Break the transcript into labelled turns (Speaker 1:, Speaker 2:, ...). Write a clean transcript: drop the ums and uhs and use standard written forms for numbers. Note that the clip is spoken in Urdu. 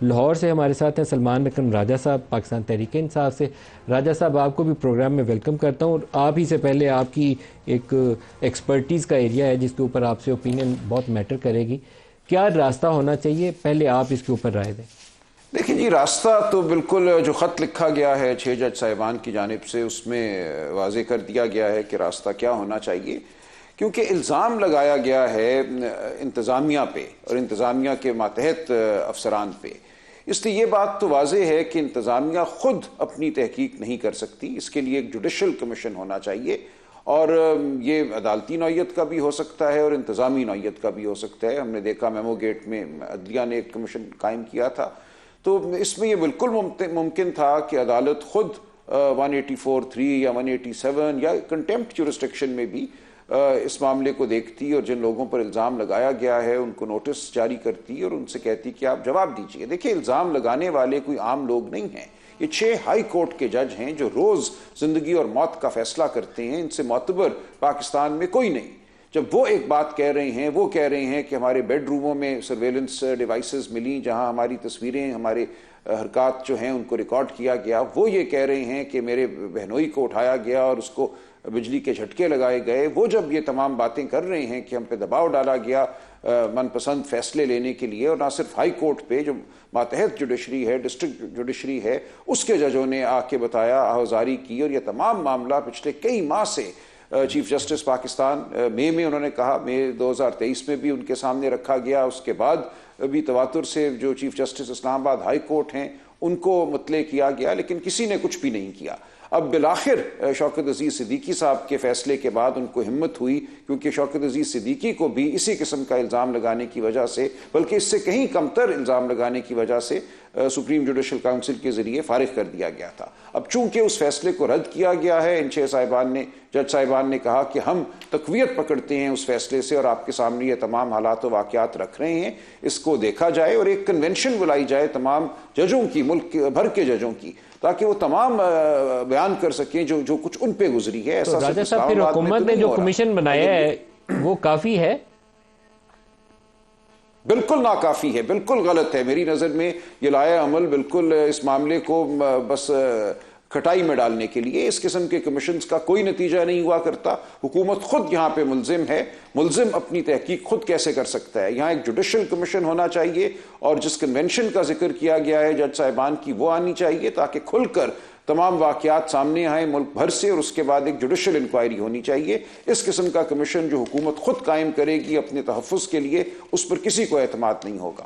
Speaker 1: لاہور سے ہمارے ساتھ ہیں سلمان اکرم راجہ صاحب پاکستان تحریک انصاف سے. راجہ صاحب آپ کو بھی پروگرام میں ویلکم کرتا ہوں, اور آپ ہی سے پہلے آپ کی ایک ایکسپرٹیز کا ایریا ہے جس کے اوپر آپ سے اوپینین بہت میٹر کرے گی. کیا راستہ ہونا چاہیے, پہلے آپ اس کے اوپر رائے دیں.
Speaker 2: دیکھیں جی, راستہ تو بالکل جو خط لکھا گیا ہے 6 جج صاحبان کی جانب سے اس میں واضح کر دیا گیا ہے کہ راستہ کیا ہونا چاہیے, کیونکہ الزام لگایا گیا ہے انتظامیہ پہ اور انتظامیہ کے ماتحت افسران پہ. اس لیے یہ بات تو واضح ہے کہ انتظامیہ خود اپنی تحقیق نہیں کر سکتی, اس کے لیے ایک جوڈیشل کمیشن ہونا چاہیے, اور یہ عدالتی نوعیت کا بھی ہو سکتا ہے اور انتظامی نوعیت کا بھی ہو سکتا ہے. ہم نے دیکھا میمو گیٹ میں عدلیہ نے ایک کمیشن قائم کیا تھا, تو اس میں یہ بالکل ممکن تھا کہ عدالت خود 184(3) یا 187 یا کنٹیمپٹ جورسڈکشن میں بھی اس معاملے کو دیکھتی اور جن لوگوں پر الزام لگایا گیا ہے ان کو نوٹس جاری کرتی اور ان سے کہتی کہ آپ جواب دیجئے. دیکھیں, الزام لگانے والے کوئی عام لوگ نہیں ہیں, یہ 6 ہائی کورٹ کے جج ہیں جو روز زندگی اور موت کا فیصلہ کرتے ہیں. ان سے معتبر پاکستان میں کوئی نہیں. جب وہ ایک بات کہہ رہے ہیں, وہ کہہ رہے ہیں کہ ہمارے بیڈ روموں میں سرویلنس ڈیوائسز ملیں جہاں ہماری تصویریں, ہمارے حرکات جو ہیں ان کو ریکارڈ کیا گیا, وہ یہ کہہ رہے ہیں کہ میرے بہنوئی کو اٹھایا گیا اور اس کو بجلی کے جھٹکے لگائے گئے, وہ جب یہ تمام باتیں کر رہے ہیں کہ ہم پہ دباؤ ڈالا گیا من پسند فیصلے لینے کے لیے, اور نہ صرف ہائی کورٹ پہ جو ماتحت جوڈیشری ہے, ڈسٹرکٹ جوڈیشری ہے, اس کے ججوں نے آ کے بتایا, آہوازاری کی, اور یہ تمام معاملہ پچھلے کئی ماہ سے چیف جسٹس پاکستان مئی میں انہوں نے کہا, مئی 2023 میں بھی ان کے سامنے رکھا گیا, اس کے بعد بھی تواتر سے جو چیف جسٹس اسلام آباد ہائی کورٹ ہیں ان کو مطلع کیا گیا, لیکن کسی نے کچھ بھی نہیں کیا. اب بالآخر شوکت عزیز صدیقی صاحب کے فیصلے کے بعد ان کو ہمت ہوئی, کیونکہ شوکت عزیز صدیقی کو بھی اسی قسم کا الزام لگانے کی وجہ سے, بلکہ اس سے کہیں کمتر الزام لگانے کی وجہ سے سپریم جوڈیشل کاؤنسل کے ذریعے فارغ کر دیا گیا تھا. اب چونکہ اس فیصلے کو رد کیا گیا ہے, ان 6 جج صاحبان نے کہا کہ ہم تقویت پکڑتے ہیں اس فیصلے سے اور آپ کے سامنے یہ تمام حالات و واقعات رکھ رہے ہیں, اس کو دیکھا جائے اور ایک کنونشن بلائی جائے تمام ججوں کی, ملک بھر کے ججوں کی, تاکہ وہ تمام بیان کر سکیں جو کچھ ان پہ گزری ہے.
Speaker 1: ایسا راجہ صاحب, پھر حکومت نے جو کمیشن بنایا ہے وہ کافی ہے؟
Speaker 2: بالکل ناکافی ہے, بالکل غلط ہے. میری نظر میں یہ لایا عمل بالکل اس معاملے کو بس کھٹائی میں ڈالنے کے لیے. اس قسم کے کمیشنز کا کوئی نتیجہ نہیں ہوا کرتا. حکومت خود یہاں پہ ملزم ہے, ملزم اپنی تحقیق خود کیسے کر سکتا ہے. یہاں ایک جوڈیشل کمیشن ہونا چاہیے, اور جس کنونشن کا ذکر کیا گیا ہے جج صاحبان کی, وہ آنی چاہیے تاکہ کھل کر تمام واقعات سامنے آئیں ملک بھر سے, اور اس کے بعد ایک جوڈیشل انکوائری ہونی چاہیے. اس قسم کا کمیشن جو حکومت خود قائم کرے گی اپنے تحفظ کے لیے, اس پر کسی کو اعتماد نہیں ہوگا.